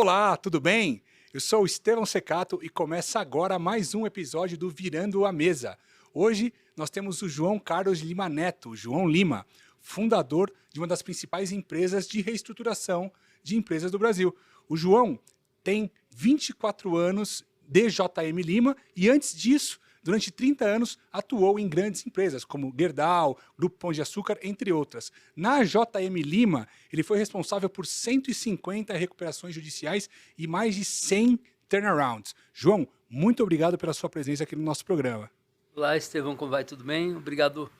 Olá, tudo bem? Eu sou o Estevão Secato e começa agora mais um episódio do Virando a Mesa. Hoje nós temos o João Carlos Lima Neto, João Lima, fundador de uma das principais empresas de reestruturação de empresas do Brasil. O João tem 24 anos de JM Lima e antes disso, durante 30 anos, atuou em grandes empresas como Gerdau, Grupo Pão de Açúcar, entre outras. Na JM Lima, ele foi responsável por 150 recuperações judiciais e mais de 100 turnarounds. João, muito obrigado pela sua presença aqui no nosso programa. Olá, Estevão, como vai? Tudo bem? Obrigado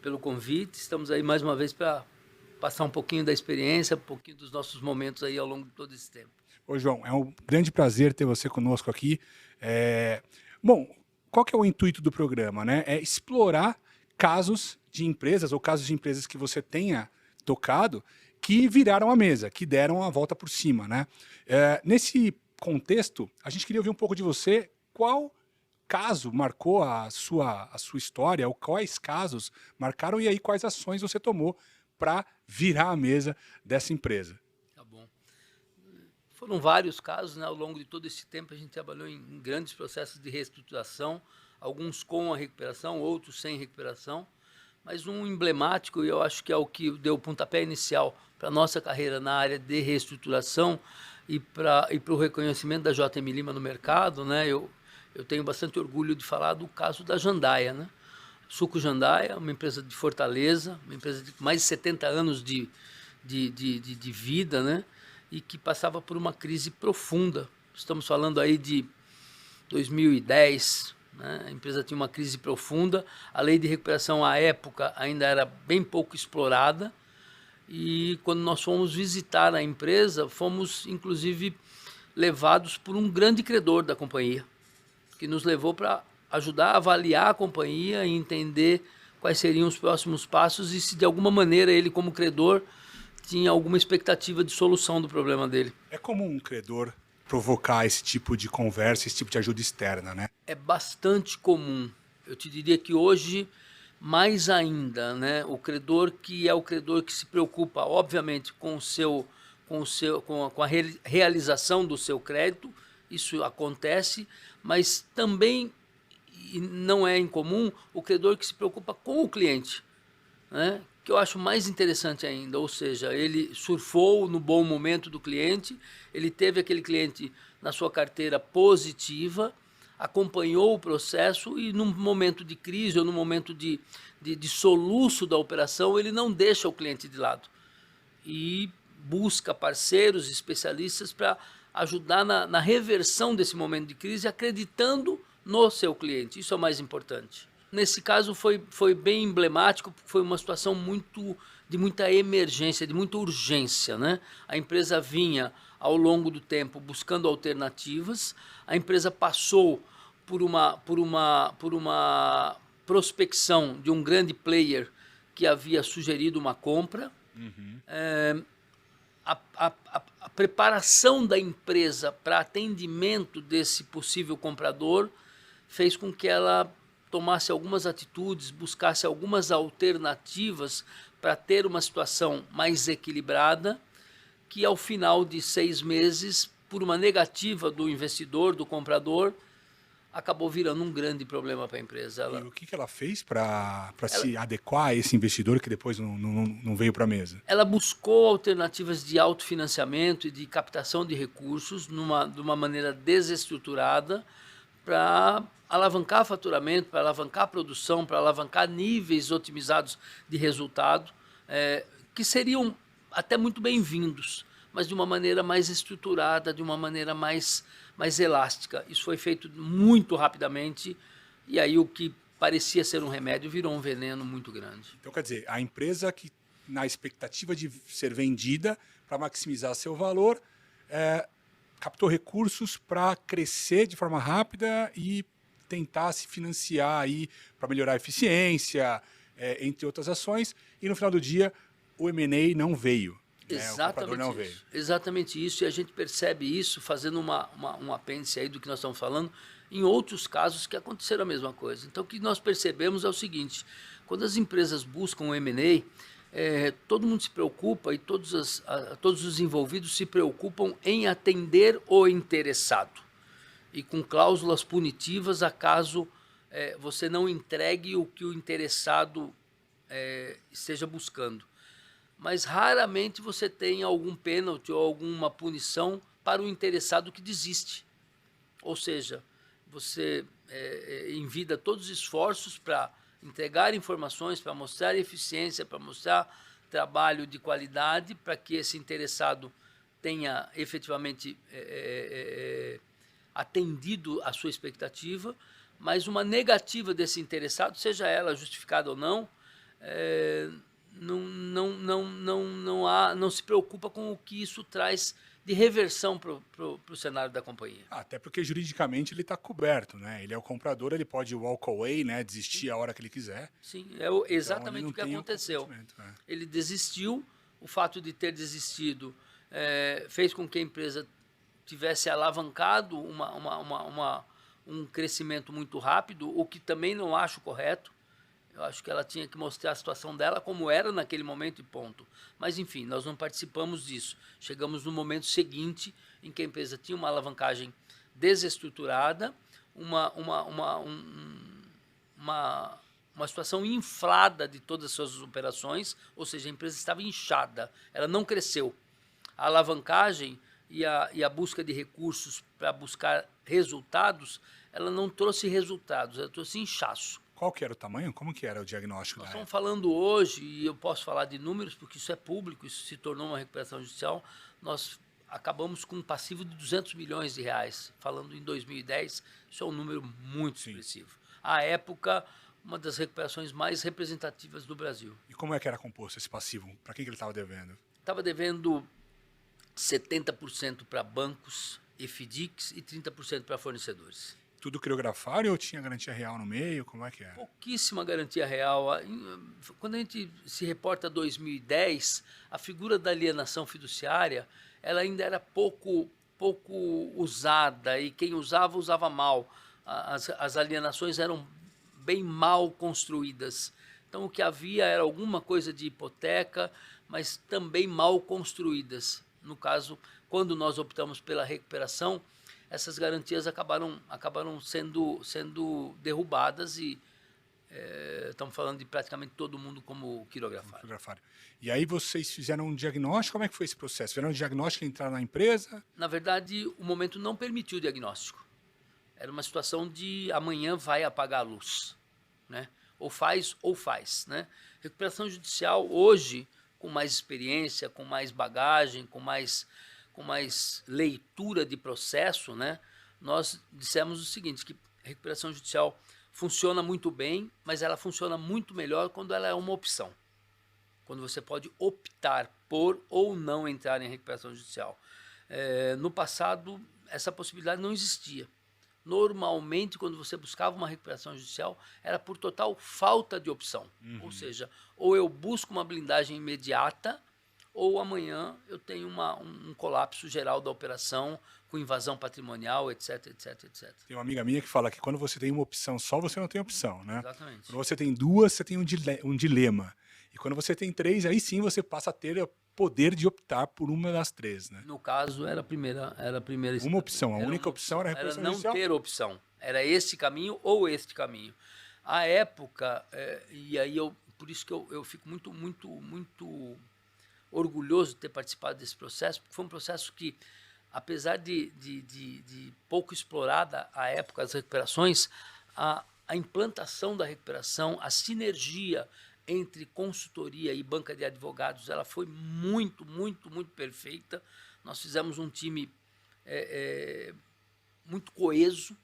pelo convite. Estamos aí mais uma vez para passar um pouquinho da experiência, um pouquinho dos nossos momentos aí ao longo de todo esse tempo. Ô, João, é um grande prazer ter você conosco aqui. Bom, qual que é o intuito do programa, né? É explorar casos de empresas ou casos de empresas que você tenha tocado que viraram a mesa, que deram a volta por cima, né? Nesse contexto, a gente queria ouvir um pouco de você. Qual caso marcou a sua história, ou quais casos marcaram e aí quais ações você tomou para virar a mesa dessa empresa? Tá bom. Foram vários casos, né? Ao longo de todo esse tempo a gente trabalhou em grandes processos de reestruturação, alguns com a recuperação, outros sem recuperação, mas um emblemático, e eu acho que é o que deu o pontapé inicial para a nossa carreira na área de reestruturação e para o reconhecimento da JM Lima no mercado, né? Eu tenho bastante orgulho de falar do caso da Jandaia, né? Suco Jandaia, uma empresa de Fortaleza, uma empresa de mais de 70 anos de vida, né? E que passava por uma crise profunda. Estamos falando aí de 2010, né? A empresa tinha uma crise profunda, a lei de recuperação à época ainda era bem pouco explorada, e quando nós fomos visitar a empresa, fomos inclusive levados por um grande credor da companhia, que nos levou para ajudar a avaliar a companhia e entender quais seriam os próximos passos e se de alguma maneira ele, como credor, tinha alguma expectativa de solução do problema dele. É comum um credor provocar esse tipo de conversa, esse tipo de ajuda externa, né? É bastante comum. Eu te diria que hoje, mais ainda, né? O credor que é o credor que se preocupa, obviamente, com a realização do seu crédito, isso acontece, mas também, e não é incomum, o credor que se preocupa com o cliente, né? Que eu acho mais interessante ainda, ou seja, ele surfou no bom momento do cliente, ele teve aquele cliente na sua carteira positiva, acompanhou o processo e num momento de crise ou num momento de soluço da operação, ele não deixa o cliente de lado e busca parceiros, especialistas para ajudar na reversão desse momento de crise, acreditando no seu cliente. Isso é o mais importante. Nesse caso foi bem emblemático, porque foi uma situação de muita emergência, de muita urgência, né? A empresa vinha ao longo do tempo buscando alternativas, a empresa passou por uma prospecção de um grande player que havia sugerido uma compra. Uhum. A preparação da empresa para atendimento desse possível comprador fez com que ela tomasse algumas atitudes, buscasse algumas alternativas para ter uma situação mais equilibrada, que ao final de 6 meses, por uma negativa do investidor, do comprador, acabou virando um grande problema para a empresa. E o que ela fez para se adequar a esse investidor que depois não veio para a mesa? Ela buscou alternativas de autofinanciamento e de captação de recursos de uma maneira desestruturada para alavancar faturamento, para alavancar produção, para alavancar níveis otimizados de resultado, que seriam até muito bem-vindos, mas de uma maneira mais estruturada, de uma maneira mais elástica. Isso foi feito muito rapidamente e aí o que parecia ser um remédio virou um veneno muito grande. Então, quer dizer, a empresa que, na expectativa de ser vendida para maximizar seu valor, captou recursos para crescer de forma rápida e tentar se financiar aí para melhorar a eficiência, entre outras ações, e no final do dia o M&A não veio. Exatamente isso, e a gente percebe isso fazendo um apêndice aí do que nós estamos falando, em outros casos que aconteceram a mesma coisa. Então o que nós percebemos é o seguinte: quando as empresas buscam o M&A, todo mundo se preocupa e todos os envolvidos se preocupam em atender o interessado e com cláusulas punitivas acaso você não entregue o que o interessado esteja buscando. Mas raramente você tem algum pênalti ou alguma punição para o interessado que desiste. Ou seja, você envida todos os esforços para entregar informações, para mostrar eficiência, para mostrar trabalho de qualidade, para que esse interessado tenha efetivamente atendido a sua expectativa, mas uma negativa desse interessado, seja ela justificada ou não, não se preocupa com o que isso traz de reversão para o cenário da companhia. Até porque juridicamente ele está coberto, né? Ele é o comprador, ele pode walk away, né? Desistir a hora que ele quiser. Sim, exatamente então, o que aconteceu. Ele desistiu, o fato de ter desistido fez com que a empresa tivesse alavancado um crescimento muito rápido, o que também não acho correto. Eu acho que ela tinha que mostrar a situação dela como era naquele momento e ponto. Mas, enfim, nós não participamos disso. Chegamos no momento seguinte, em que a empresa tinha uma alavancagem desestruturada, uma situação inflada de todas as suas operações, ou seja, a empresa estava inchada, ela não cresceu. A alavancagem e a busca de recursos para buscar resultados, ela não trouxe resultados, ela trouxe inchaço. Qual que era o tamanho? Como que era o diagnóstico? Nós estamos falando hoje, e eu posso falar de números, porque isso é público, isso se tornou uma recuperação judicial, nós acabamos com um passivo de 200 milhões de reais. Falando em 2010, isso é um número muito expressivo. À época, uma das recuperações mais representativas do Brasil. E como é que era composto esse passivo? Para quem que ele estava devendo? Estava devendo 70% para bancos e FDICs e 30% para fornecedores. Tudo criografário ou tinha garantia real no meio? Como é que é? Pouquíssima garantia real. Quando a gente se reporta a 2010, a figura da alienação fiduciária ela ainda era pouco usada e quem usava mal. As alienações eram bem mal construídas. Então o que havia era alguma coisa de hipoteca, mas também mal construídas. No caso, quando nós optamos pela recuperação, essas garantias acabaram sendo derrubadas e estamos falando de praticamente todo mundo como quirografário. E aí vocês fizeram um diagnóstico? Como é que foi esse processo? Fizeram um diagnóstico e entraram na empresa? Na verdade, o momento não permitiu o diagnóstico. Era uma situação de amanhã vai apagar a luz, né? Ou faz, né? Recuperação judicial hoje, com mais experiência, com mais bagagem, com mais leitura de processo, né? Nós dissemos o seguinte, que a recuperação judicial funciona muito bem, mas ela funciona muito melhor quando ela é uma opção. Quando você pode optar por ou não entrar em recuperação judicial. No passado, essa possibilidade não existia. Normalmente, quando você buscava uma recuperação judicial, era por total falta de opção. Ou seja, ou eu busco uma blindagem imediata, ou amanhã eu tenho um colapso geral da operação, com invasão patrimonial, etc, etc, etc. Tem uma amiga minha que fala que quando você tem uma opção só, você não tem opção, né? Exatamente. Quando você tem duas, você tem um dilema. E quando você tem três, aí sim você passa a ter o poder de optar por uma das três, né? No caso, era a primeira uma opção, a única opção era a recuperação judicial? Era não ter opção. Era este caminho ou este caminho. À época, e aí por isso que eu fico muito orgulhoso de ter participado desse processo, porque foi um processo que, apesar de pouco explorada à época as recuperações, a implantação da recuperação, a sinergia entre consultoria e banca de advogados, ela foi muito perfeita. Nós fizemos um time muito coeso,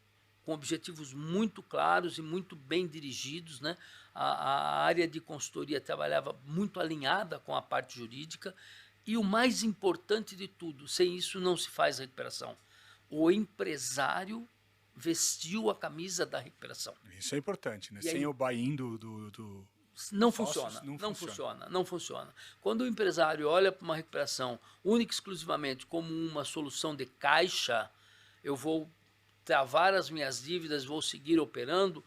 com objetivos muito claros e muito bem dirigidos, né? A área de consultoria trabalhava muito alinhada com a parte jurídica e o mais importante de tudo, sem isso não se faz recuperação. O empresário vestiu a camisa da recuperação. Isso é importante, né? E sem aí, o buy-in do não funciona. Quando o empresário olha para uma recuperação única e exclusivamente como uma solução de caixa, eu vou travar as minhas dívidas, vou seguir operando,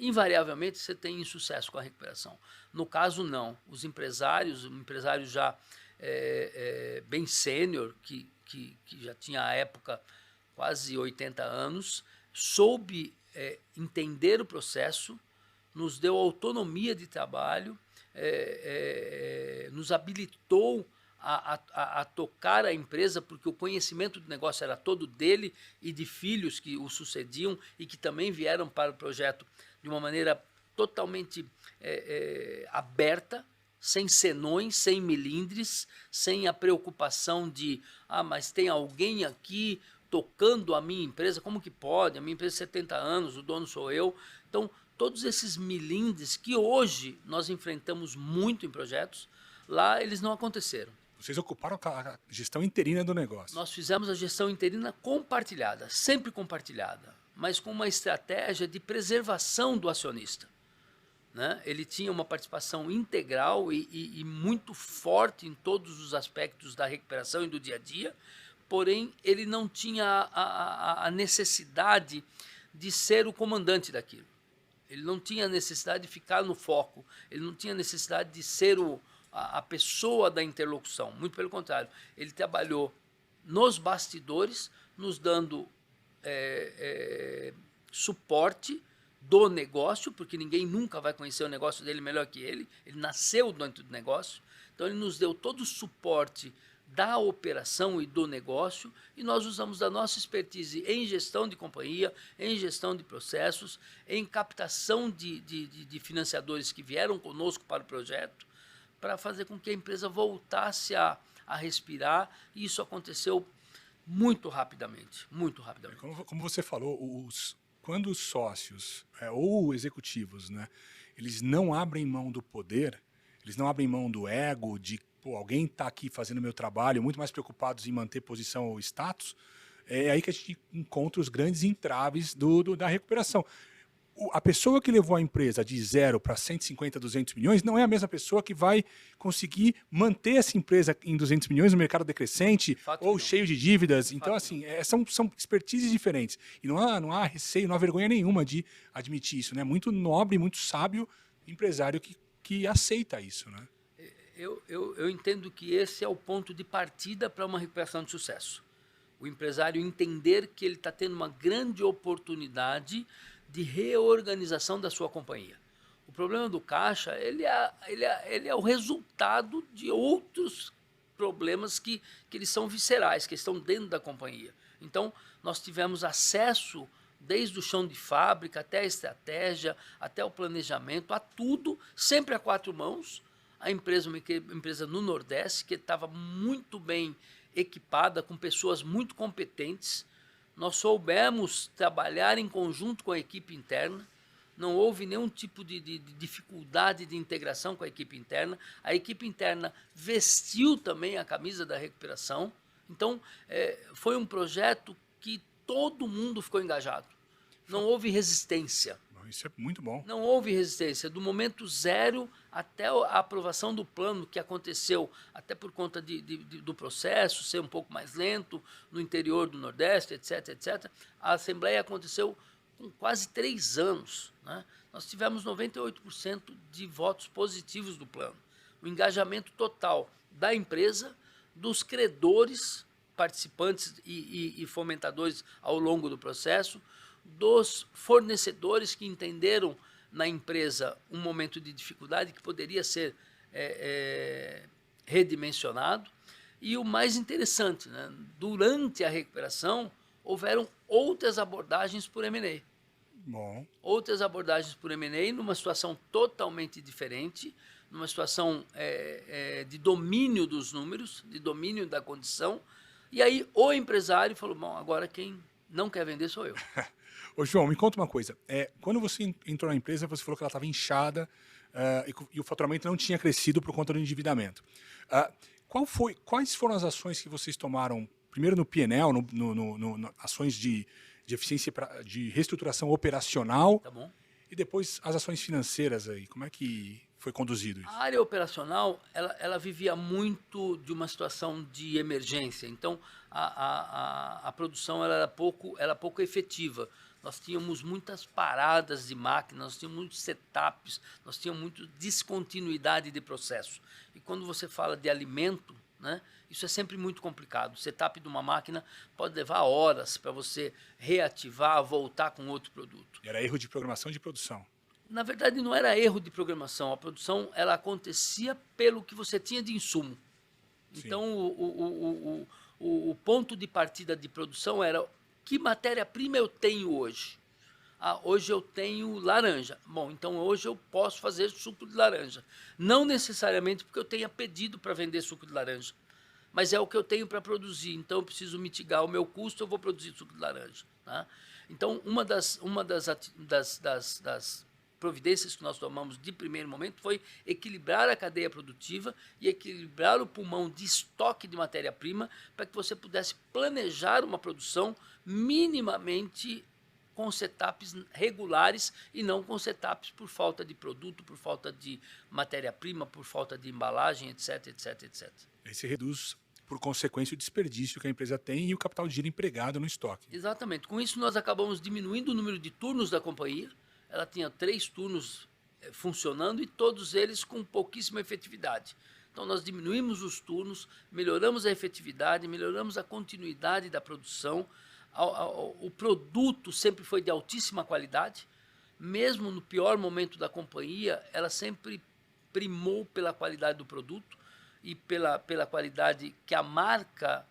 invariavelmente você tem insucesso com a recuperação. No caso, não. Os empresários, um empresário já bem sênior, que já tinha à época quase 80 anos, soube entender o processo, nos deu autonomia de trabalho, nos habilitou a tocar a empresa, porque o conhecimento do negócio era todo dele e de filhos que o sucediam e que também vieram para o projeto de uma maneira totalmente aberta, sem senões, sem melindres, sem a preocupação de, mas tem alguém aqui tocando a minha empresa, como que pode? A minha empresa tem 70 anos, o dono sou eu. Então, todos esses melindres que hoje nós enfrentamos muito em projetos, lá eles não aconteceram. Vocês ocuparam a gestão interina do negócio. Nós fizemos a gestão interina compartilhada, sempre compartilhada, mas com uma estratégia de preservação do acionista. Né? Ele tinha uma participação integral e muito forte em todos os aspectos da recuperação e do dia a dia, porém ele não tinha a necessidade de ser o comandante daquilo. Ele não tinha necessidade de ficar no foco, ele não tinha necessidade de ser a pessoa da interlocução, muito pelo contrário. Ele trabalhou nos bastidores, nos dando suporte do negócio, porque ninguém nunca vai conhecer o negócio dele melhor que ele nasceu dentro do negócio, então ele nos deu todo o suporte da operação e do negócio, e nós usamos da nossa expertise em gestão de companhia, em gestão de processos, em captação de financiadores que vieram conosco para o projeto, para fazer com que a empresa voltasse a respirar, e isso aconteceu muito rapidamente, muito rapidamente. Como você falou, quando os sócios ou executivos, né, eles não abrem mão do poder, eles não abrem mão do ego, de alguém está aqui fazendo o meu trabalho, muito mais preocupados em manter posição ou status, é aí que a gente encontra os grandes entraves da recuperação. A pessoa que levou a empresa de 0 para 150, 200 milhões não é a mesma pessoa que vai conseguir manter essa empresa em 200 milhões no mercado decrescente ou cheio de dívidas. Então, assim, são expertises diferentes. E não há receio, não há vergonha nenhuma de admitir isso. Né? Muito nobre, muito sábio empresário que aceita isso. Né? Eu entendo que esse é o ponto de partida para uma recuperação de sucesso. O empresário entender que ele está tendo uma grande oportunidade de reorganização da sua companhia. O problema do caixa, ele é o resultado de outros problemas que eles são viscerais, que estão dentro da companhia. Então, nós tivemos acesso, desde o chão de fábrica, até a estratégia, até o planejamento, a tudo, sempre a 4 mãos. A empresa, uma empresa no Nordeste, que estava muito bem equipada, com pessoas muito competentes. Nós soubemos trabalhar em conjunto com a equipe interna, não houve nenhum tipo de dificuldade de integração com a equipe interna. A equipe interna vestiu também a camisa da recuperação. Então, foi um projeto que todo mundo ficou engajado. Não houve resistência. Isso é muito bom. Não houve resistência. Do momento 0 até a aprovação do plano, que aconteceu até por conta do processo ser um pouco mais lento no interior do Nordeste, etc., etc., a Assembleia aconteceu com quase 3 anos. Né? Nós tivemos 98% de votos positivos do plano. O engajamento total da empresa, dos credores, participantes e fomentadores ao longo do processo, dos fornecedores que entenderam na empresa um momento de dificuldade que poderia ser redimensionado. E o mais interessante, né, durante a recuperação, houveram outras abordagens por M&A. Bom. Outras abordagens por M&A numa situação totalmente diferente, numa situação de domínio dos números, de domínio da condição. E aí o empresário falou, bom, agora quem não quer vender sou eu. Ô, João, me conta uma coisa. Quando você entrou na empresa, você falou que ela estava inchada e o faturamento não tinha crescido por conta do endividamento. Quais foram as ações que vocês tomaram, primeiro no P&L, ações de eficiência, de reestruturação operacional, tá bom, e depois as ações financeiras aí? Como é que foi conduzido isso? A área operacional, ela vivia muito de uma situação de emergência. Então, a produção ela era pouco efetiva. nós tínhamos muitas paradas de máquina, nós tínhamos muitos setups, nós tínhamos muita descontinuidade de processo. E quando você fala de alimento, né, isso é sempre muito complicado. O setup de uma máquina pode levar horas para você reativar, voltar com outro produto. E era erro de programação de produção. Na verdade, não era erro de programação. A produção ela acontecia pelo que você tinha de insumo. Sim. Então, o ponto de partida de produção era que matéria-prima eu tenho hoje. Hoje eu tenho laranja. Bom, então hoje eu posso fazer suco de laranja. Não necessariamente porque eu tenha pedido para vender suco de laranja, mas é o que eu tenho para produzir. Então eu preciso mitigar o meu custo, eu vou produzir suco de laranja. Tá? Então, uma das providências que nós tomamos de primeiro momento foi equilibrar a cadeia produtiva e equilibrar o pulmão de estoque de matéria-prima para que você pudesse planejar uma produção minimamente com setups regulares e não com setups por falta de produto, por falta de matéria-prima, por falta de embalagem, etc, etc, etc. Aí você reduz, por consequência, o desperdício que a empresa tem e o capital de giro empregado no estoque. Exatamente. Com isso, nós acabamos diminuindo o número de turnos da companhia. Ela tinha 3 turnos funcionando e todos eles com pouquíssima efetividade. Então, nós diminuímos os turnos, melhoramos a efetividade, melhoramos a continuidade da produção. O produto sempre foi de altíssima qualidade. Mesmo no pior momento da companhia, ela sempre primou pela qualidade do produto e pela qualidade que a marca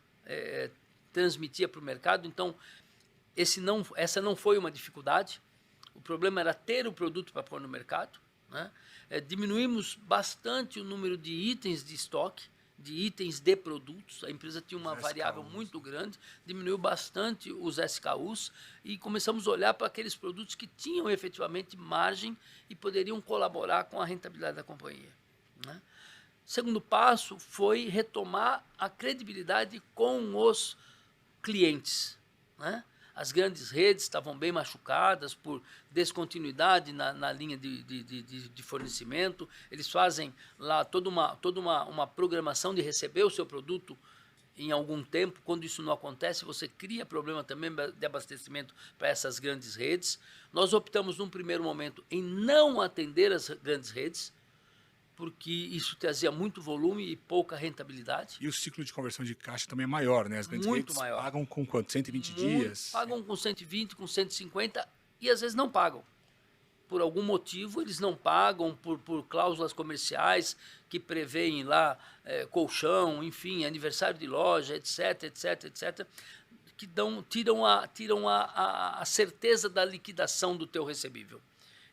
transmitia para o mercado. Então, essa não foi uma dificuldade. O problema era ter o produto para pôr no mercado, né? Diminuímos bastante o número de itens de estoque, de itens de produtos. A empresa tinha uma variável muito grande, diminuiu bastante os SKUs e começamos a olhar para aqueles produtos que tinham efetivamente margem e poderiam colaborar com a rentabilidade da companhia, né? Segundo passo foi retomar a credibilidade com os clientes, né? As grandes redes estavam bem machucadas por descontinuidade na linha de fornecimento. Eles fazem lá toda uma programação de receber o seu produto em algum tempo. Quando isso não acontece, você cria problema também de abastecimento para essas grandes redes. Nós optamos, num primeiro momento, em não atender as grandes redes, porque isso trazia muito volume e pouca rentabilidade. E o ciclo de conversão de caixa também é maior, né? As grandes Muito redes maior. pagam com quanto? 120 dias? Pagam com 120, com 150 e às vezes não pagam. Por algum motivo eles não pagam, por cláusulas comerciais que prevêem lá colchão, enfim, aniversário de loja, etc, etc, etc, que tiram a certeza da liquidação do teu recebível.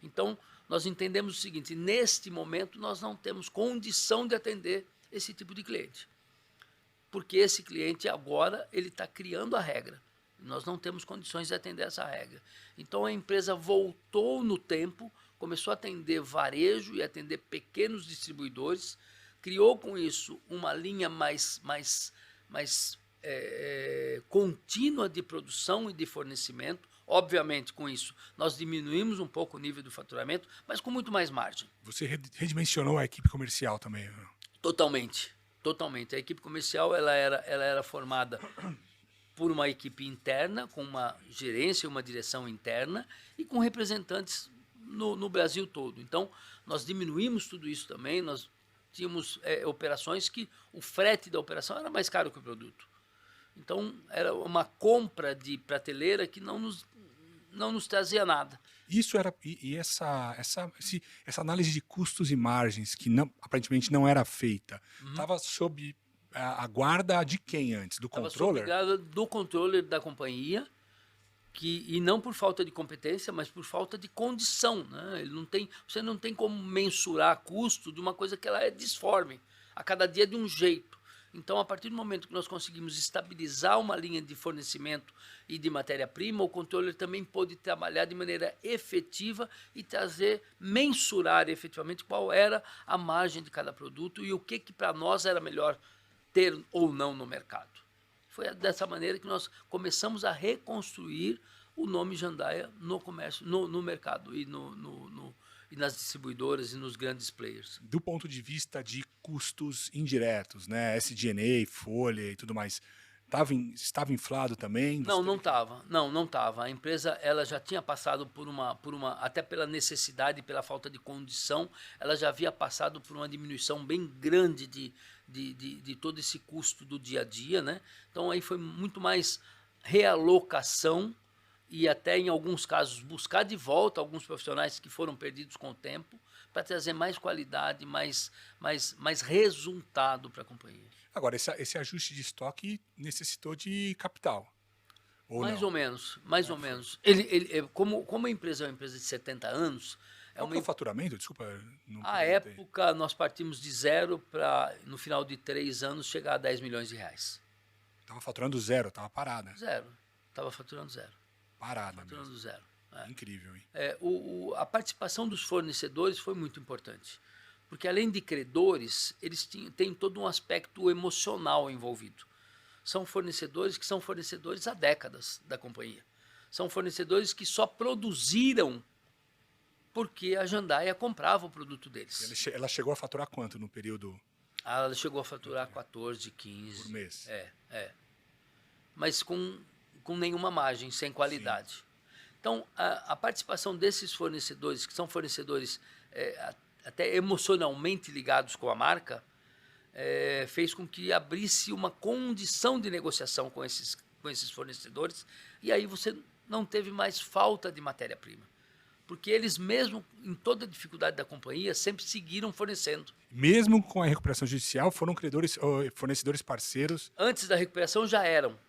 Então, nós entendemos o seguinte: neste momento nós não temos condição de atender esse tipo de cliente, porque esse cliente agora ele está criando a regra. Nós não temos condições de atender essa regra. Então a empresa voltou no tempo, começou a atender varejo e atender pequenos distribuidores, criou com isso uma linha mais contínua de produção e de fornecimento. Obviamente, com isso, nós diminuímos um pouco o nível do faturamento, mas com muito mais margem. Você redimensionou a equipe comercial também? Totalmente, totalmente. A equipe comercial ela era formada por uma equipe interna, com uma gerência, uma direção interna e com representantes no Brasil todo. Então, nós diminuímos tudo isso também. Nós tínhamos operações que o frete da operação era mais caro que o produto. Então, era uma compra de prateleira que não nos trazia nada. Isso era essa análise de custos e margens que aparentemente não era feita, estava sob a guarda de quem antes? Do controller? Estava sob a guarda do controller da companhia, e não por falta de competência, mas por falta de condição, né? Você não tem como mensurar custo de uma coisa que ela é disforme, a cada dia de um jeito. Então, a partir do momento que nós conseguimos estabilizar uma linha de fornecimento e de matéria-prima, o controller também pôde trabalhar de maneira efetiva e mensurar efetivamente qual era a margem de cada produto e o que para nós era melhor ter ou não no mercado. Foi dessa maneira que nós começamos a reconstruir o nome Jandaia no comércio, no mercado e e nas distribuidoras e nos grandes players. Do ponto de vista de custos indiretos, né, SG&A, folha e tudo mais, estava inflado também? Não, não estava. Não, não estava. A empresa ela já tinha passado até pela necessidade, pela falta de condição, ela já havia passado por uma diminuição bem grande de todo esse custo do dia a dia, né? Então aí foi muito mais realocação e até em alguns casos buscar de volta alguns profissionais que foram perdidos com o tempo para trazer mais qualidade, mais resultado para a companhia. Agora, esse ajuste de estoque necessitou de capital, ou Mais não? ou menos, mais ou menos. Como a empresa é uma empresa de 70 anos, Qual que é o faturamento? Desculpa, não à perguntei. época nós partimos de zero para, no final de 3 anos, chegar a 10 milhões de reais. Estava faturando zero, estava parada. Zero. Estava faturando zero. Parada Faturando mesmo. zero. É. Incrível, hein? A participação dos fornecedores foi muito importante. Porque além de credores, eles têm todo um aspecto emocional envolvido. São fornecedores que são fornecedores há décadas da companhia. São fornecedores que só produziram porque a Jandaia comprava o produto deles. Ela chegou a faturar quanto no período Ela chegou a faturar 14, 15. por mês? Mas com nenhuma margem, sem qualidade. Então, a participação desses fornecedores, que são fornecedores até emocionalmente ligados com a marca, fez com que abrisse uma condição de negociação com esses fornecedores, e aí você não teve mais falta de matéria-prima. Porque eles mesmo, em toda a dificuldade da companhia, sempre seguiram fornecendo. Mesmo com a recuperação judicial, foram fornecedores parceiros? Antes da recuperação já eram.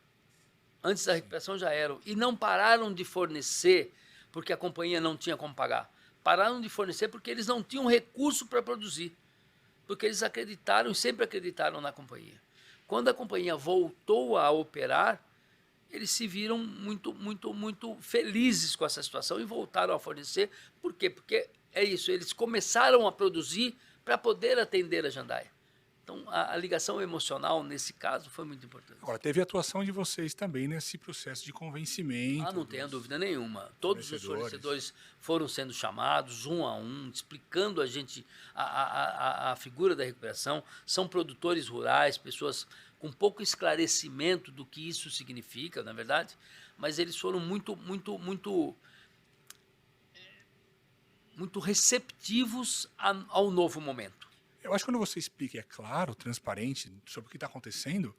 E não pararam de fornecer porque a companhia não tinha como pagar. Pararam de fornecer porque eles não tinham recurso para produzir. Porque eles acreditaram e sempre acreditaram na companhia. Quando a companhia voltou a operar, eles se viram muito felizes com essa situação e voltaram a fornecer. Por quê? Porque é isso, eles começaram a produzir para poder atender a Jandaia. Então, a ligação emocional, nesse caso, foi muito importante. Agora, teve a atuação de vocês também nesse processo de convencimento. Não tenha dúvida nenhuma. Todos os fornecedores foram sendo chamados, um a um, explicando a gente a figura da recuperação. São produtores rurais, pessoas com pouco esclarecimento do que isso significa, na verdade, mas eles foram muito receptivos ao novo momento. Eu acho que quando você explica, é claro, transparente, sobre o que está acontecendo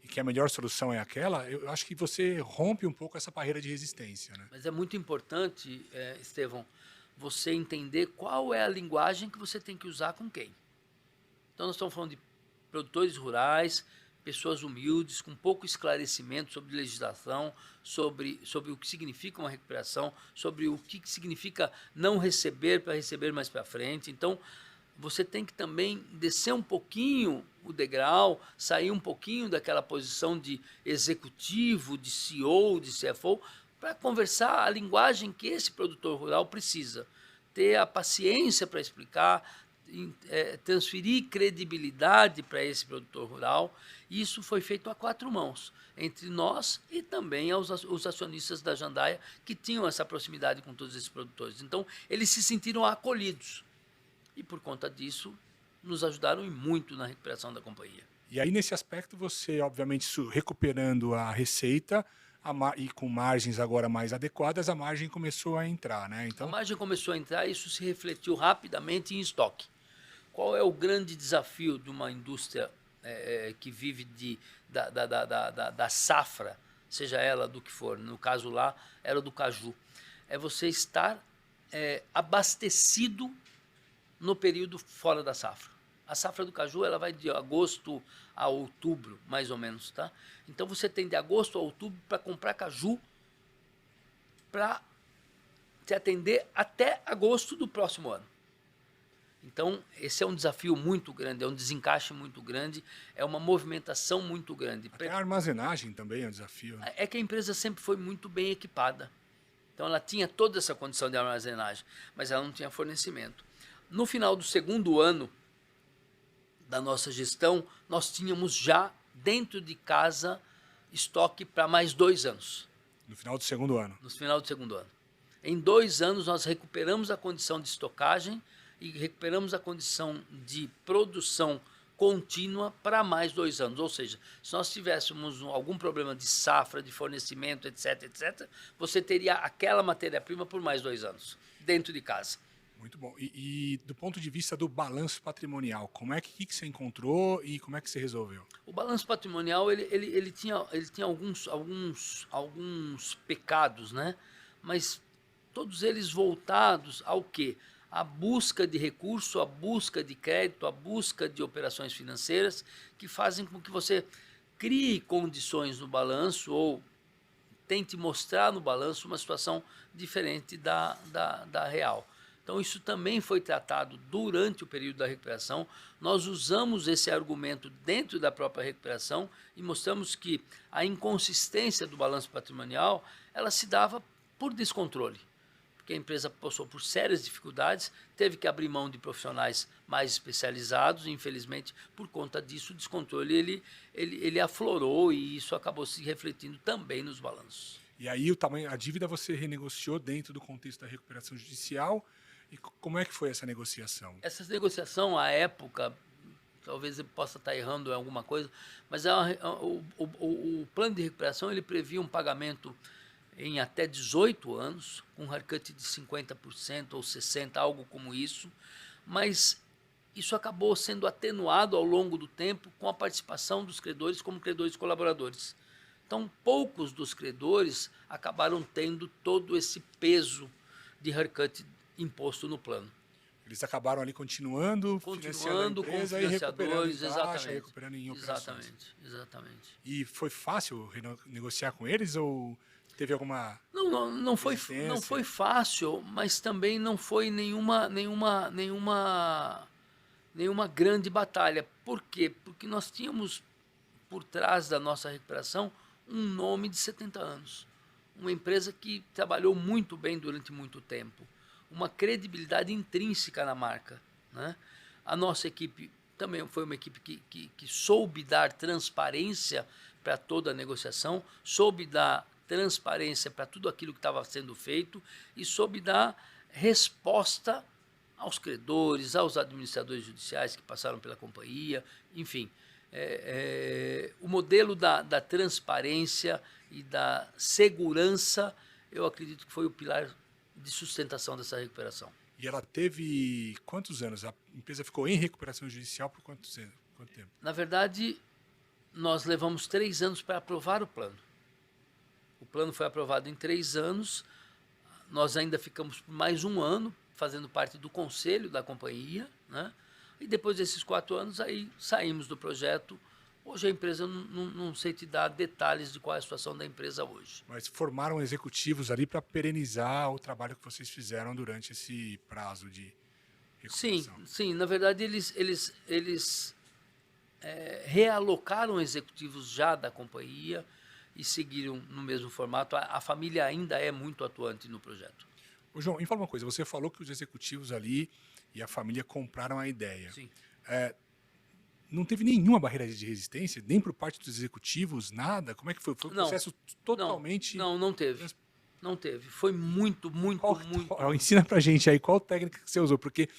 e que a melhor solução é aquela, eu acho que você rompe um pouco essa barreira de resistência, né? Mas é muito importante, Estevão, você entender qual é a linguagem que você tem que usar com quem. Então, nós estamos falando de produtores rurais, pessoas humildes, com pouco esclarecimento sobre legislação, sobre o que significa uma recuperação, sobre o que significa não receber para receber mais para frente. Então, você tem que também descer um pouquinho o degrau, sair um pouquinho daquela posição de executivo, de CEO, de CFO, para conversar a linguagem que esse produtor rural precisa. Ter a paciência para explicar, transferir credibilidade para esse produtor rural. Isso foi feito a 4 mãos, entre nós e também os acionistas da Jandaia, que tinham essa proximidade com todos esses produtores. Então, eles se sentiram acolhidos. E, por conta disso, nos ajudaram muito na recuperação da companhia. E aí, nesse aspecto, você, obviamente, recuperando a receita e com margens agora mais adequadas, a margem começou a entrar, né? Então, a margem começou a entrar e isso se refletiu rapidamente em estoque. Qual é o grande desafio de uma indústria que vive da safra, seja ela do que for? No caso lá, era do caju. É você estar abastecido no período fora da safra. A safra do caju ela vai de agosto a outubro, mais ou menos, tá? Então você tem de agosto a outubro para comprar caju para te atender até agosto do próximo ano. Então, esse é um desafio muito grande, é um desencaixe muito grande, é uma movimentação muito grande. Até a armazenagem também é um desafio, né? É que a empresa sempre foi muito bem equipada. Então, ela tinha toda essa condição de armazenagem, mas ela não tinha fornecimento. No final do segundo ano da nossa gestão, nós tínhamos já dentro de casa estoque para mais 2 anos. No final do segundo ano? No final do segundo ano. Em 2 anos, nós recuperamos a condição de estocagem e recuperamos a condição de produção contínua para mais 2 anos. Ou seja, se nós tivéssemos algum problema de safra, de fornecimento, etc., etc., você teria aquela matéria-prima por mais 2 anos, dentro de casa. Muito bom. E do ponto de vista do balanço patrimonial, como é que você encontrou e como é que você resolveu? O balanço patrimonial ele tinha alguns pecados, né? Mas todos eles voltados ao quê? A busca de recurso, a busca de crédito, a busca de operações financeiras que fazem com que você crie condições no balanço ou tente mostrar no balanço uma situação diferente da real. Então, isso também foi tratado durante o período da recuperação. Nós usamos esse argumento dentro da própria recuperação e mostramos que a inconsistência do balanço patrimonial ela se dava por descontrole, porque a empresa passou por sérias dificuldades, teve que abrir mão de profissionais mais especializados e, infelizmente, por conta disso, o descontrole ele aflorou e isso acabou se refletindo também nos balanços. E aí a dívida você renegociou dentro do contexto da recuperação judicial. E como é que foi essa negociação? Essa negociação, à época, talvez eu possa estar errando em alguma coisa, mas o plano de recuperação ele previa um pagamento em até 18 anos, com um haircut de 50% ou 60%, algo como isso, mas isso acabou sendo atenuado ao longo do tempo com a participação dos credores como credores colaboradores. Então, poucos dos credores acabaram tendo todo esse peso de haircut imposto no plano. Eles acabaram ali continuando financiando a empresa com financiadores, e taxa, recuperando em operações. Exatamente. E foi fácil negociar com eles ou teve alguma não foi fácil, mas também não foi nenhuma grande batalha. Por quê? Porque nós tínhamos por trás da nossa recuperação um nome de 70 anos. Uma empresa que trabalhou muito bem durante muito tempo. Uma credibilidade intrínseca na marca, né? A nossa equipe também foi uma equipe que soube dar transparência para toda a negociação, soube dar transparência para tudo aquilo que estava sendo feito e soube dar resposta aos credores, aos administradores judiciais que passaram pela companhia, enfim. O modelo da transparência e da segurança, eu acredito que foi o pilar de sustentação dessa recuperação. E ela teve quantos anos? A empresa ficou em recuperação judicial por quanto tempo? Na verdade, nós levamos 3 anos para aprovar o plano. O plano foi aprovado em 3 anos, nós ainda ficamos por mais 1 ano fazendo parte do conselho da companhia, né? E depois desses 4 anos, aí saímos do projeto. Hoje a empresa, não sei te dar detalhes de qual é a situação da empresa hoje. Mas formaram executivos ali para perenizar o trabalho que vocês fizeram durante esse prazo de recuperação. Sim. Na verdade, eles realocaram executivos já da companhia e seguiram no mesmo formato. A família ainda é muito atuante no projeto. Ô, João, me fala uma coisa. Você falou que os executivos ali e a família compraram a ideia. Sim. Não teve nenhuma barreira de resistência, nem por parte dos executivos, nada? Como é que foi? Foi um processo totalmente... Não teve. Não teve. Foi muito. Ensina pra gente aí qual técnica que você usou, porque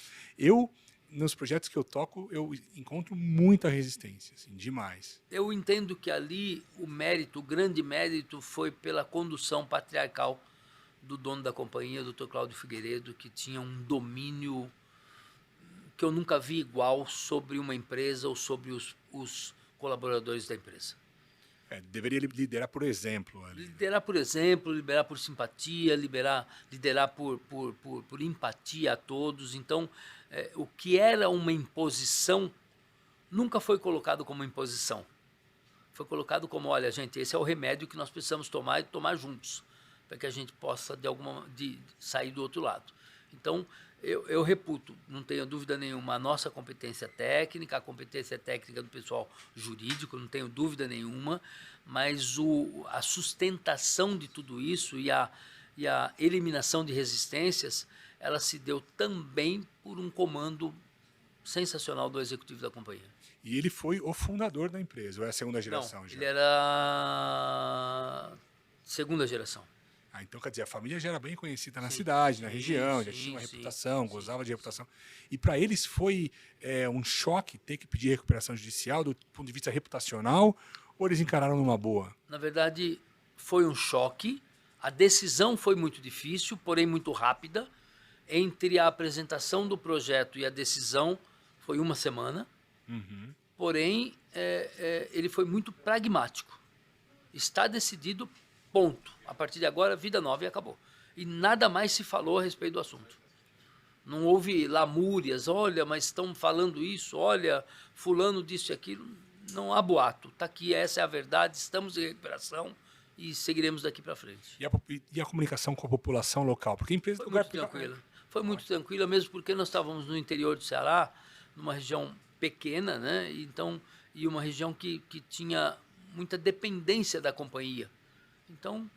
nos projetos que eu toco, eu encontro muita resistência, assim, demais. Eu entendo que ali o grande mérito foi pela condução patriarcal do dono da companhia, Dr. Cláudio Figueiredo, que tinha um domínio que eu nunca vi igual sobre uma empresa ou sobre os colaboradores da empresa. Deveria liderar por exemplo. Ali. Liderar por exemplo, liderar por simpatia, liderar por empatia a todos. Então, o que era uma imposição nunca foi colocado como imposição. Foi colocado como, olha, gente, esse é o remédio que nós precisamos tomar e tomar juntos, para que a gente possa, sair do outro lado. Então, eu reputo, não tenho dúvida nenhuma, a nossa competência técnica, a competência técnica do pessoal jurídico, não tenho dúvida nenhuma, mas a sustentação de tudo isso e a eliminação de resistências, ela se deu também por um comando sensacional do executivo da companhia. E ele foi o fundador da empresa, ou é a segunda geração? Não, ele era segunda geração. Ah, então, quer dizer, a família já era bem conhecida na Sim, cidade, na sim, região, já sim, tinha uma sim, reputação, sim, gozava de sim. reputação. E para eles foi um choque ter que pedir recuperação judicial do ponto de vista reputacional, ou eles encararam numa boa? Na verdade, foi um choque. A decisão foi muito difícil, porém muito rápida. Entre a apresentação do projeto e a decisão foi uma semana. Uhum. Porém, ele foi muito pragmático. Está decidido, ponto. A partir de agora, vida nova e acabou. E nada mais se falou a respeito do assunto. Não houve lamúrias, olha, mas estão falando isso, olha, fulano disse aquilo. Não há boato. Está aqui, essa é a verdade, estamos em recuperação e seguiremos daqui para frente. E a comunicação com a população local? Porque a empresa Foi não vai muito pegar. tranquila. Foi muito tranquila, mesmo porque nós estávamos no interior do Ceará, numa região pequena, né? Então, e uma região que tinha muita dependência da companhia. Então,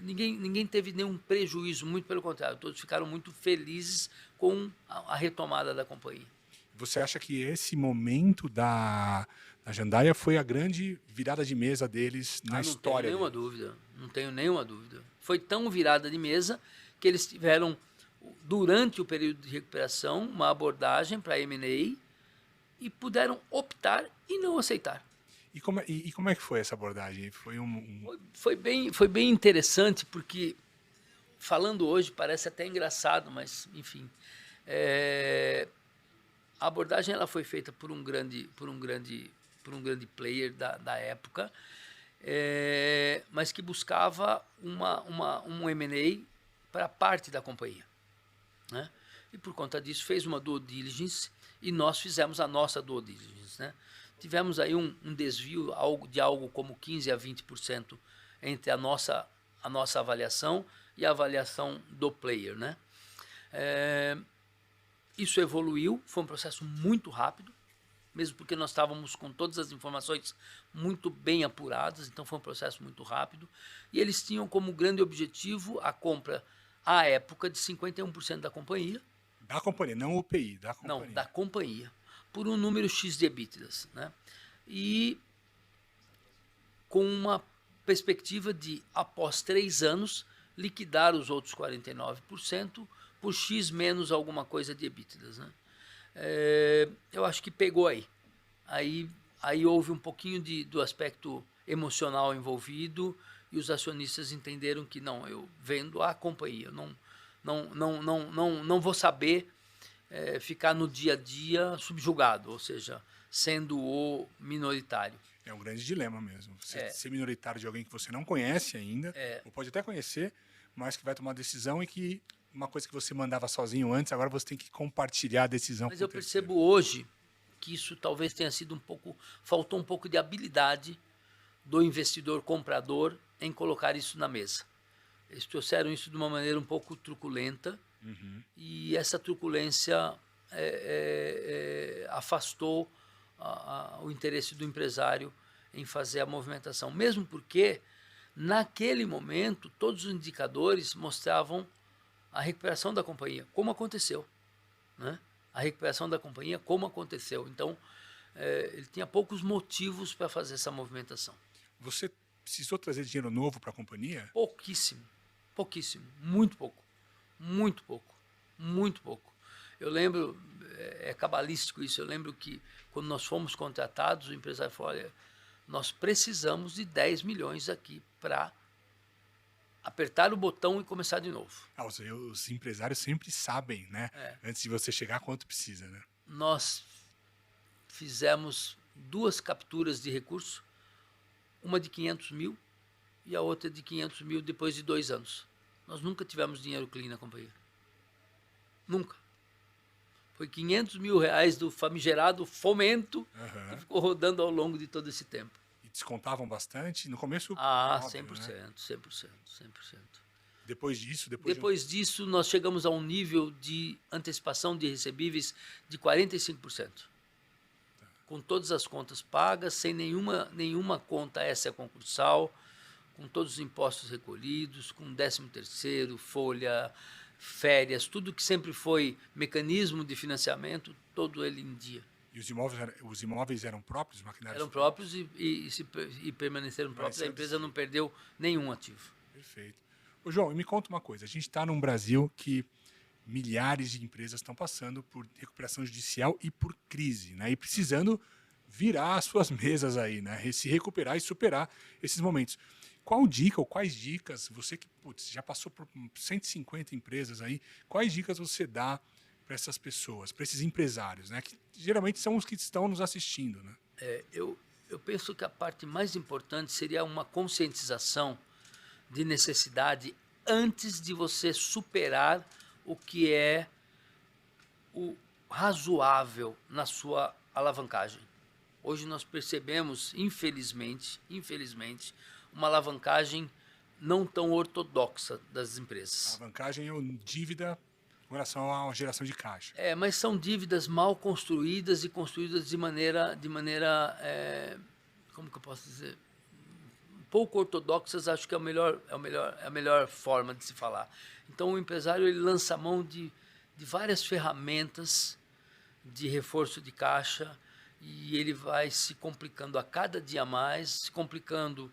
ninguém teve nenhum prejuízo, muito pelo contrário, todos ficaram muito felizes com a retomada da companhia. Você acha que esse momento da Jandaia foi a grande virada de mesa deles na Não história tenho nenhuma deles? dúvida, não tenho nenhuma dúvida. Foi tão virada de mesa que eles tiveram, durante o período de recuperação, uma abordagem para a M&A e puderam optar e não aceitar. E como é que foi essa abordagem? Foi Foi bem interessante, porque falando hoje parece até engraçado, mas enfim, a abordagem ela foi feita por um grande player da época, mas que buscava um M&A para parte da companhia, né? E por conta disso fez uma due diligence e nós fizemos a nossa due diligence, né? Tivemos aí um desvio de algo como 15 a 20% entre a nossa avaliação e a avaliação do player, né? Isso evoluiu, foi um processo muito rápido, mesmo porque nós estávamos com todas as informações muito bem apuradas, então foi um processo muito rápido. E eles tinham como grande objetivo a compra, à época, de 51% da companhia. Da companhia, não o PI, da companhia. Não, da companhia, por um número X de EBITDAs, né? E com uma perspectiva de, após 3 anos, liquidar os outros 49% por X menos alguma coisa de EBITDAs, né? Eu acho que pegou aí. Aí houve um pouquinho do aspecto emocional envolvido e os acionistas entenderam que não, eu vendo a companhia, não vou saber ficar no dia a dia subjugado, ou seja, sendo o minoritário. É um grande dilema mesmo. Você ser minoritário de alguém que você não conhece ainda, ou pode até conhecer, mas que vai tomar uma decisão e que uma coisa que você mandava sozinho antes, agora você tem que compartilhar a decisão Mas com o eu terceiro. percebo hoje que isso talvez tenha sido faltou um pouco de habilidade do investidor comprador em colocar isso na mesa. Eles trouxeram isso de uma maneira um pouco truculenta, e essa truculência afastou o interesse do empresário em fazer a movimentação, mesmo porque naquele momento todos os indicadores mostravam a recuperação da companhia, como aconteceu, né? A recuperação da companhia, como aconteceu. Então, ele tinha poucos motivos para fazer essa movimentação. Você precisou trazer dinheiro novo para a companhia? Pouquíssimo, pouquíssimo, muito pouco, muito pouco, muito pouco. Eu lembro, é cabalístico isso, eu lembro que quando nós fomos contratados, o empresário falou, olha, nós precisamos de 10 milhões aqui para apertar o botão e começar de novo. Os empresários sempre sabem, né? Antes de você chegar, quanto precisa, né? Nós fizemos 2 capturas de recurso, uma de 500 mil e a outra de 500 mil depois de 2 anos. Nós nunca tivemos dinheiro clean na companhia. Nunca. Foi 500 mil reais do famigerado fomento que ficou rodando ao longo de todo esse tempo. Descontavam bastante? No começo, óbvio, 100%, né? 100%. Depois disso, Depois disso, nós chegamos a um nível de antecipação de recebíveis de 45%. Com todas as contas pagas, sem nenhuma conta essa concursal, com todos os impostos recolhidos, com 13º, folha, férias, tudo que sempre foi mecanismo de financiamento, todo ele em dia. E os imóveis eram próprios, os maquinários? Eram próprios e permaneceram próprios. A empresa não perdeu nenhum ativo. Perfeito. Ô, João, me conta uma coisa. A gente está num Brasil que milhares de empresas estão passando por recuperação judicial e por crise, né? E precisando virar as suas mesas aí, né? Se recuperar e superar esses momentos. Qual dica ou quais dicas, você que putz, já passou por 150 empresas aí, quais dicas você dá para essas pessoas, para esses empresários, né? Que geralmente são os que estão nos assistindo, né? Eu penso que a parte mais importante seria uma conscientização de necessidade antes de você superar o que é o razoável na sua alavancagem. Hoje nós percebemos, infelizmente, uma alavancagem não tão ortodoxa das empresas. Alavancagem ou dívida com relação à geração de caixa. Mas são dívidas mal construídas e construídas de maneira, como que eu posso dizer, pouco ortodoxas. Acho que é a melhor forma de se falar. Então o empresário ele lança a mão de várias ferramentas de reforço de caixa e ele vai se complicando a cada dia mais, se complicando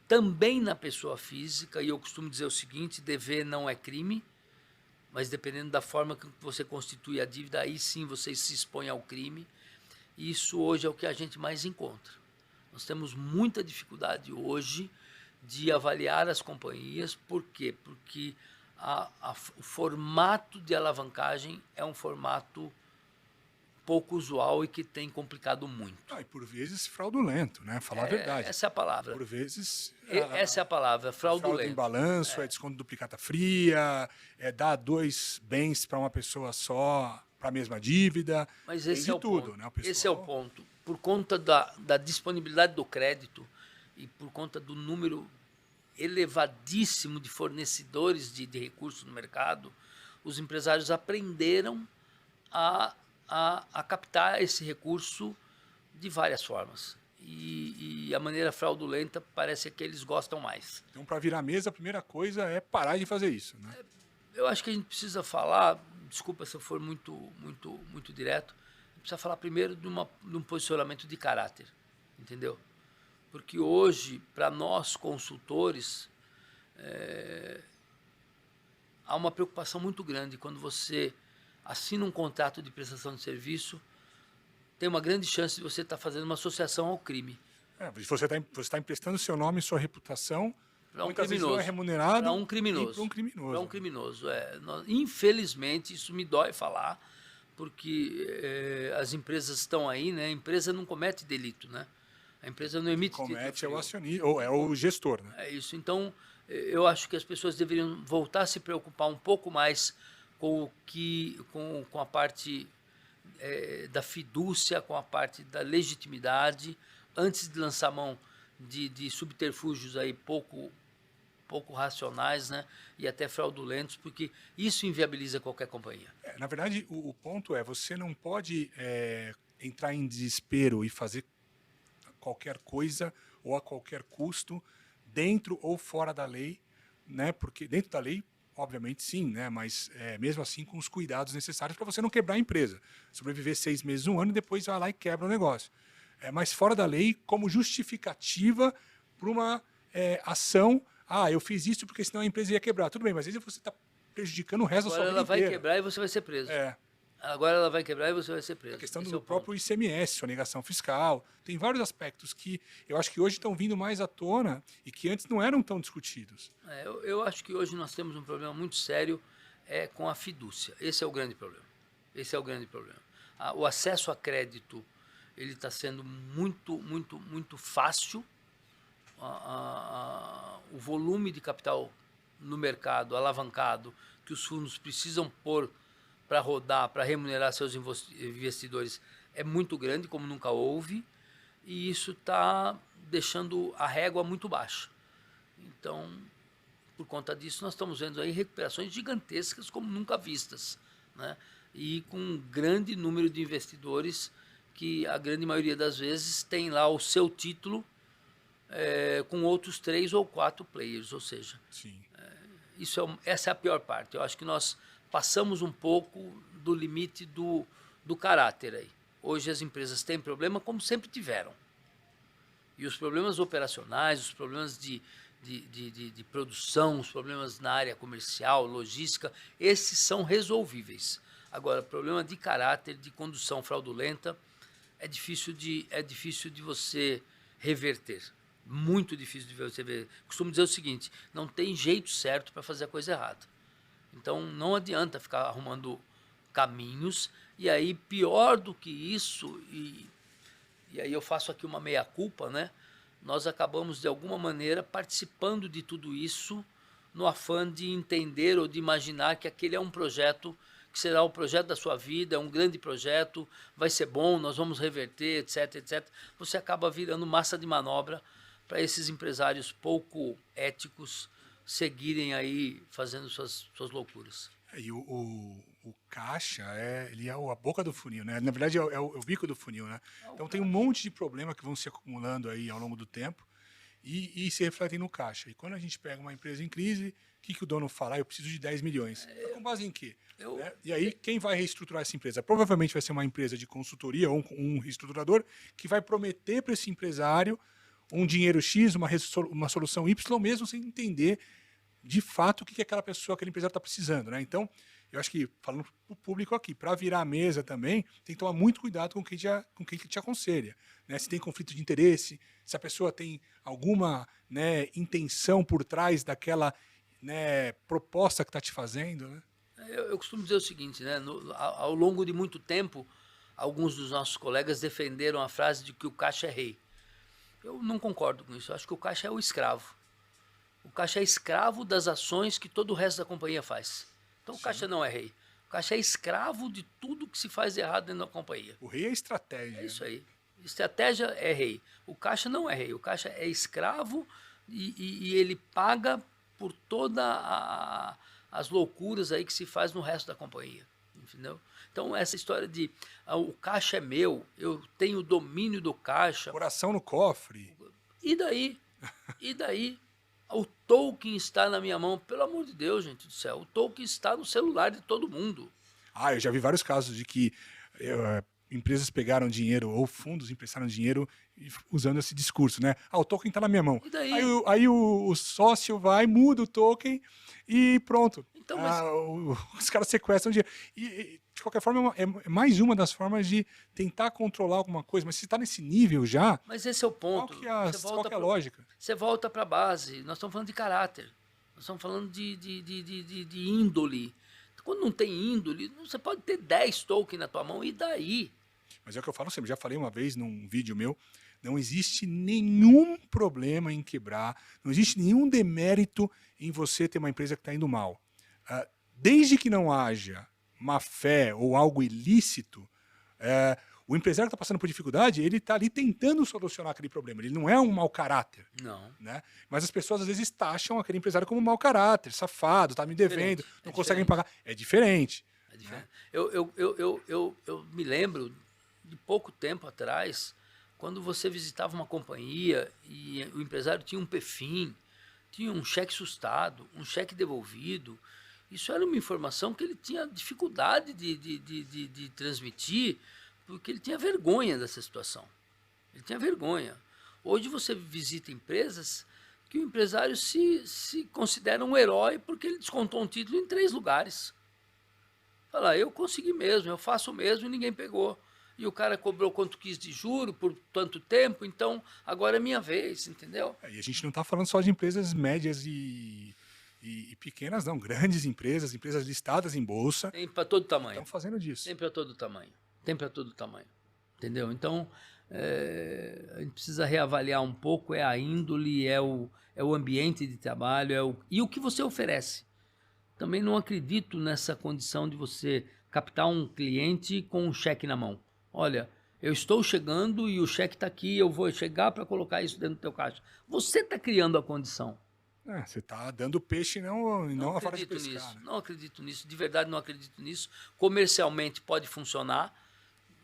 também na pessoa física. E eu costumo dizer o seguinte: dever não é crime, mas dependendo da forma que você constitui a dívida, aí sim você se expõe ao crime. E isso hoje é o que a gente mais encontra. Nós temos muita dificuldade hoje de avaliar as companhias. Por quê? Porque o formato de alavancagem é um formato pouco usual e que tem complicado muito. E por vezes fraudulento, né? Falar a verdade. Essa é a palavra. Por vezes... Essa é a palavra, fraudulento. Fraude em balanço, é desconto duplicata fria, é dar 2 bens para uma pessoa só, para a mesma dívida. Mas esse é o tudo, ponto. Né? O pessoal... Esse é o ponto. Por conta da disponibilidade do crédito e por conta do número elevadíssimo de fornecedores de recursos no mercado, os empresários aprenderam a captar esse recurso de várias formas. E a maneira fraudulenta parece que eles gostam mais. Então, para virar mesa, a primeira coisa é parar de fazer isso, né? Eu acho que a gente precisa falar, desculpa se eu for muito direto, precisa falar primeiro de um posicionamento de caráter, entendeu? Porque hoje, para nós consultores, há uma preocupação muito grande quando você assina um contrato de prestação de serviço, tem uma grande chance de você estar fazendo uma associação ao crime. Você está emprestando seu nome e sua reputação para um criminoso. Não é remunerado para um criminoso. Para um criminoso. Infelizmente, isso me dói falar, porque as empresas estão aí, né? A empresa não comete delito, né? A empresa não emite título. Comete é o acionista, ou é o gestor, né? É isso. Então, eu acho que as pessoas deveriam voltar a se preocupar um pouco mais com a parte da fidúcia, com a parte da legitimidade, antes de lançar mão de subterfúgios aí pouco racionais, né? E até fraudulentos, porque isso inviabiliza qualquer companhia. Na verdade, o ponto é, você não pode entrar em desespero e fazer qualquer coisa ou a qualquer custo, dentro ou fora da lei, né? Porque dentro da lei, obviamente sim, né? Mas mesmo assim com os cuidados necessários para você não quebrar a empresa. Sobreviver 6 meses, 1 ano e depois vai lá e quebra o negócio. Mas fora da lei, como justificativa para uma ação. Eu fiz isso porque senão a empresa ia quebrar. Tudo bem, mas às vezes você está prejudicando o resto da sua vida inteira. Agora ela vai quebrar e você vai ser preso. Agora ela vai quebrar e você vai ser preso. A questão do próprio ICMS, sonegação fiscal. Tem vários aspectos que eu acho que hoje estão vindo mais à tona e que antes não eram tão discutidos. Eu acho que hoje nós temos um problema muito sério com a fidúcia. Esse é o grande problema. O acesso a crédito ele está sendo muito fácil. O volume de capital no mercado alavancado que os fundos precisam pôr para rodar, para remunerar seus investidores é muito grande, como nunca houve, e isso está deixando a régua muito baixa. Então, por conta disso, nós estamos vendo aí recuperações gigantescas como nunca vistas, né? E com um grande número de investidores que a grande maioria das vezes tem lá o seu título com outros 3 ou 4 players, ou seja, Sim. Essa é a pior parte. Eu acho que nós passamos um pouco do limite do caráter aí. Hoje as empresas têm problema como sempre tiveram. E os problemas operacionais, os problemas de de produção, os problemas na área comercial, logística, esses são resolvíveis. Agora, problema de caráter, de condução fraudulenta, é difícil de você reverter. Muito difícil de você ver. Costumo dizer o seguinte, não tem jeito certo para fazer a coisa errada. Então, não adianta ficar arrumando caminhos. E aí, pior do que isso, e aí eu faço aqui uma meia-culpa, né? Nós acabamos, de alguma maneira, participando de tudo isso no afã de entender ou de imaginar que aquele é um projeto que será o projeto da sua vida, é um grande projeto, vai ser bom, nós vamos reverter, etc, etc. Você acaba virando massa de manobra para esses empresários pouco éticos seguirem aí fazendo suas loucuras. E o caixa, ele é a boca do funil, né? Na verdade, é o bico do funil, né? Então, tem um monte de problema que vão se acumulando aí ao longo do tempo e se refletem no caixa. E quando a gente pega uma empresa em crise, o que o dono fala? Eu preciso de 10 milhões. Com base em quê? Né? E aí, quem vai reestruturar essa empresa? Provavelmente vai ser uma empresa de consultoria ou um reestruturador que vai prometer para esse empresário um dinheiro X, uma solução Y, mesmo sem entender de fato o que aquela pessoa, aquele empresário está precisando, né? Então, eu acho que, falando para o público aqui, para virar a mesa também, tem que tomar muito cuidado com quem te aconselha. Né? Se tem conflito de interesse, se a pessoa tem alguma, né, intenção por trás daquela, né, proposta que está te fazendo. Né? Eu costumo dizer o seguinte, né? Ao longo de muito tempo, alguns dos nossos colegas defenderam a frase de que o caixa é rei. Eu não concordo com isso. Eu acho que o caixa é o escravo. O caixa é escravo das ações que todo o resto da companhia faz. Então, o caixa não é rei. O caixa é escravo de tudo que se faz errado dentro da companhia. O rei é estratégia. É isso aí. Estratégia é rei. O caixa não é rei. O caixa é escravo e ele paga por todas as loucuras aí que se faz no resto da companhia. Entendeu? Então, essa história de o caixa é meu, eu tenho domínio do caixa. Coração no cofre. E daí? E daí? O token está na minha mão, pelo amor de Deus, gente do céu. O token está no celular de todo mundo. Eu já vi vários casos de que empresas pegaram dinheiro ou fundos emprestaram dinheiro usando esse discurso, né? O token está na minha mão. E daí? Aí o sócio vai, muda o token e pronto. Então, mas... os caras sequestram dinheiro. E, de qualquer forma, é mais uma das formas de tentar controlar alguma coisa. Mas se está nesse nível já... Mas esse é o ponto. Qual que é a lógica? Você volta para a base. Nós estamos falando de caráter. Nós estamos falando de índole. Quando não tem índole, você pode ter 10 tokens na tua mão, e daí? Mas é o que eu falo sempre. Já falei uma vez num vídeo meu. Não existe nenhum problema em quebrar. Não existe nenhum demérito em você ter uma empresa que está indo mal. Desde que não haja má fé ou algo ilícito, o empresário que está passando por dificuldade, ele está ali tentando solucionar aquele problema. Ele não é um mau caráter. Não. Né? Mas as pessoas às vezes taxam aquele empresário como um mau caráter, safado, está me devendo, não conseguem pagar. É diferente. É diferente. Né? Eu me lembro de pouco tempo atrás, quando você visitava uma companhia e o empresário tinha um PFIN, tinha um cheque sustado, um cheque devolvido. Isso era uma informação que ele tinha dificuldade de transmitir, porque ele tinha vergonha dessa situação. Ele tinha vergonha. Hoje você visita empresas que o empresário se considera um herói porque ele descontou um título em 3 lugares. Fala, eu consegui mesmo, eu faço mesmo e ninguém pegou. E o cara cobrou quanto quis de juro por tanto tempo, então agora é minha vez, entendeu? E a gente não está falando só de empresas médias e pequenas, não. Grandes empresas listadas em bolsa. Tem para todo tamanho. Estão fazendo disso. Tem para todo tamanho. Tem para todo tamanho. Entendeu? Então, a gente precisa reavaliar um pouco a índole, é o ambiente de trabalho, e o que você oferece. Também não acredito nessa condição de você captar um cliente com um cheque na mão. Olha, eu estou chegando e o cheque está aqui, eu vou chegar para colocar isso dentro do teu caixa. Você está criando a condição. Você está dando peixe e não a fora de pescar. Nisso, né? Não acredito nisso, de verdade não acredito nisso. Comercialmente pode funcionar,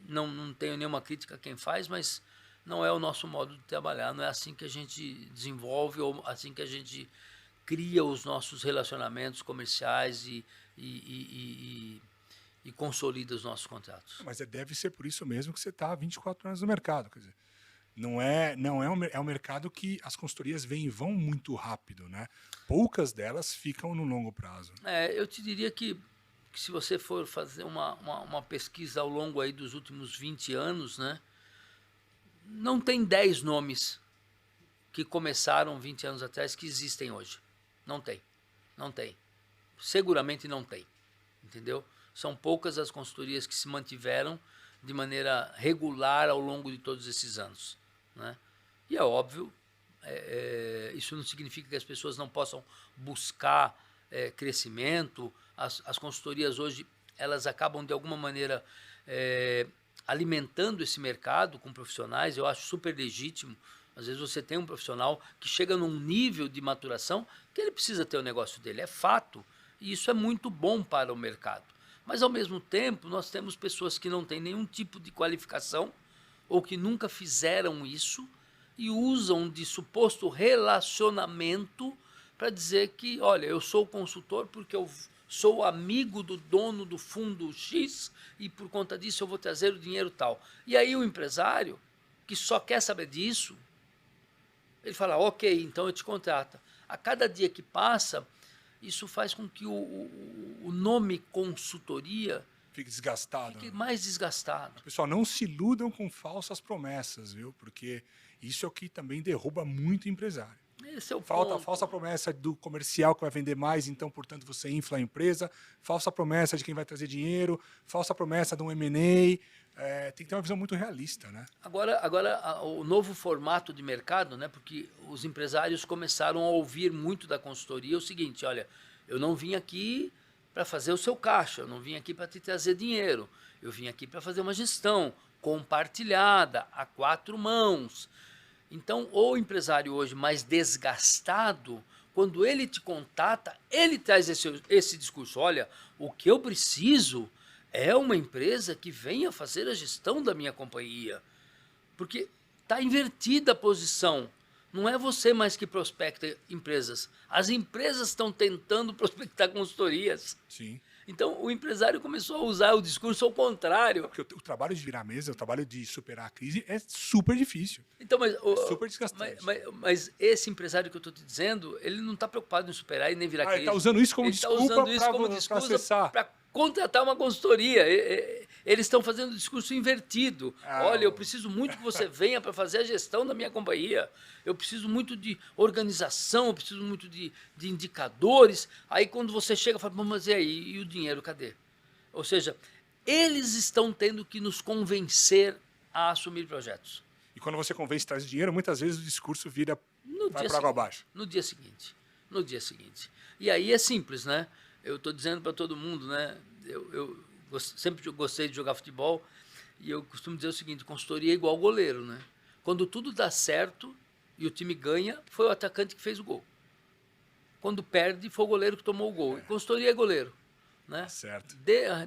não tenho nenhuma crítica a quem faz, mas não é o nosso modo de trabalhar, não é assim que a gente desenvolve ou assim que a gente cria os nossos relacionamentos comerciais e consolida os nossos contratos. Mas deve ser por isso mesmo que você está há 24 anos no mercado. Quer dizer, É um mercado que as consultorias vêm e vão muito rápido, né? Poucas delas ficam no longo prazo. Eu te diria que se você for fazer uma pesquisa ao longo aí dos últimos 20 anos, né, não tem 10 nomes que começaram 20 anos atrás que existem hoje. Não tem. Não tem. Seguramente não tem. Entendeu? São poucas as consultorias que se mantiveram de maneira regular ao longo de todos esses anos, né? E é óbvio, isso não significa que as pessoas não possam buscar crescimento. As consultorias hoje, elas acabam de alguma maneira alimentando esse mercado com profissionais. Eu acho super legítimo. Às vezes você tem um profissional que chega num nível de maturação que ele precisa ter o negócio dele, é fato. E isso é muito bom para o mercado. Mas, ao mesmo tempo, nós temos pessoas que não têm nenhum tipo de qualificação ou que nunca fizeram isso e usam de suposto relacionamento para dizer que, olha, eu sou consultor porque eu sou amigo do dono do fundo X e por conta disso eu vou trazer o dinheiro tal. E aí o empresário, que só quer saber disso, ele fala, ok, então eu te contrato. A cada dia que passa, isso faz com que o nome consultoria fique desgastado. Fique mais desgastado. Pessoal, não se iludam com falsas promessas, viu? Porque isso é o que também derruba muito empresário. Esse é o ponto. Falsa promessa do comercial que vai vender mais, então, portanto, você infla a empresa. Falsa promessa de quem vai trazer dinheiro. Falsa promessa de um M&A. Tem que ter uma visão muito realista, né? Agora o novo formato de mercado, né? Porque os empresários começaram a ouvir muito da consultoria o seguinte, olha, eu não vim aqui para fazer o seu caixa, eu não vim aqui para te trazer dinheiro, eu vim aqui para fazer uma gestão compartilhada, a 4 mãos. Então, o empresário hoje mais desgastado, quando ele te contata, ele traz esse discurso, olha, o que eu preciso é uma empresa que venha fazer a gestão da minha companhia. Porque está invertida a posição. Não é você mais que prospecta empresas. As empresas estão tentando prospectar consultorias. Sim. Então, o empresário começou a usar o discurso ao contrário. Porque o trabalho de virar mesa, o trabalho de superar a crise é super difícil. Então, super desgastante. Mas esse empresário que eu estou te dizendo, ele não está preocupado em superar e nem virar crise. Ele está usando isso como desculpa para contratar uma consultoria. Eles estão fazendo o discurso invertido. Olha, eu preciso muito que você venha para fazer a gestão da minha companhia. Eu preciso muito de organização, eu preciso muito de indicadores. Aí quando você chega, fala, mas e aí? E o dinheiro, cadê? Ou seja, eles estão tendo que nos convencer a assumir projetos. E quando você convence traz dinheiro, muitas vezes o discurso vai para água abaixo. No dia seguinte. E aí é simples, né? Eu estou dizendo para todo mundo, né? Eu sempre gostei de jogar futebol e eu costumo dizer o seguinte, consultoria é igual goleiro, né? Quando tudo dá certo e o time ganha, foi o atacante que fez o gol. Quando perde, foi o goleiro que tomou o gol. E consultoria é goleiro, né? Certo.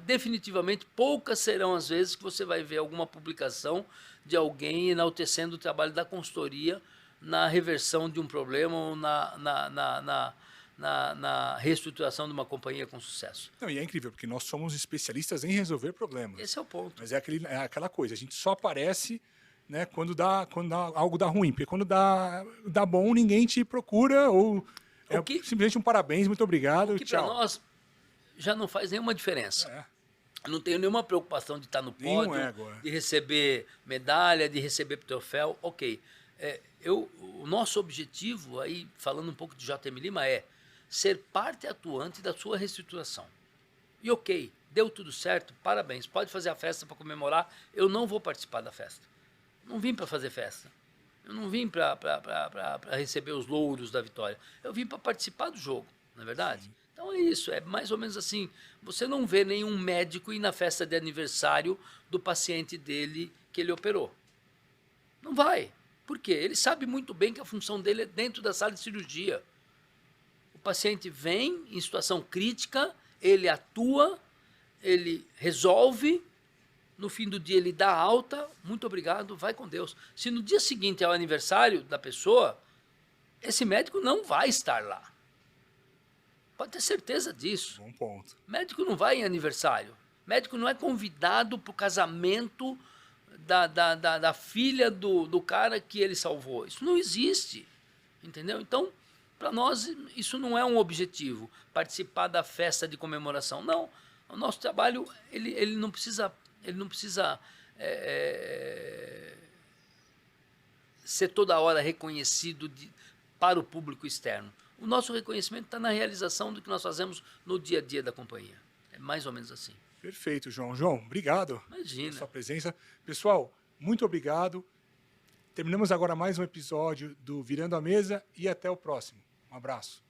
Definitivamente, poucas serão as vezes que você vai ver alguma publicação de alguém enaltecendo o trabalho da consultoria na reversão de um problema ou na reestruturação de uma companhia com sucesso. Não, e é incrível, porque nós somos especialistas em resolver problemas. Esse é o ponto. Mas é aquela coisa, a gente só aparece, né, quando algo dá ruim. Porque quando dá bom, ninguém te procura, ou simplesmente um parabéns, muito obrigado, que tchau. Para nós já não faz nenhuma diferença. Eu não tenho nenhuma preocupação de estar no pódio, de receber medalha, de receber troféu. Ok. O nosso objetivo, aí falando um pouco de JM Lima, é ser parte atuante da sua reestruturação. E ok, deu tudo certo, parabéns, pode fazer a festa para comemorar, eu não vou participar da festa. Não vim para fazer festa. Eu não vim para receber os louros da vitória. Eu vim para participar do jogo, não é verdade? Sim. Então é isso, é mais ou menos assim. Você não vê nenhum médico ir na festa de aniversário do paciente dele que ele operou. Não vai. Por quê? Ele sabe muito bem que a função dele é dentro da sala de cirurgia. O paciente vem em situação crítica, ele atua, ele resolve, no fim do dia ele dá alta, muito obrigado, vai com Deus. Se no dia seguinte é o aniversário da pessoa, esse médico não vai estar lá. Pode ter certeza disso. Bom ponto. Médico não vai em aniversário. Médico não é convidado para o casamento da filha do cara que ele salvou. Isso não existe, entendeu? Então, para nós, isso não é um objetivo, participar da festa de comemoração. Não, o nosso trabalho, ele não precisa ser toda hora reconhecido para o público externo. O nosso reconhecimento está na realização do que nós fazemos no dia a dia da companhia. É mais ou menos assim. Perfeito, João. João, obrigado Imagina. pela sua presença. Pessoal, muito obrigado. Terminamos agora mais um episódio do Virando a Mesa e até o próximo. Um abraço.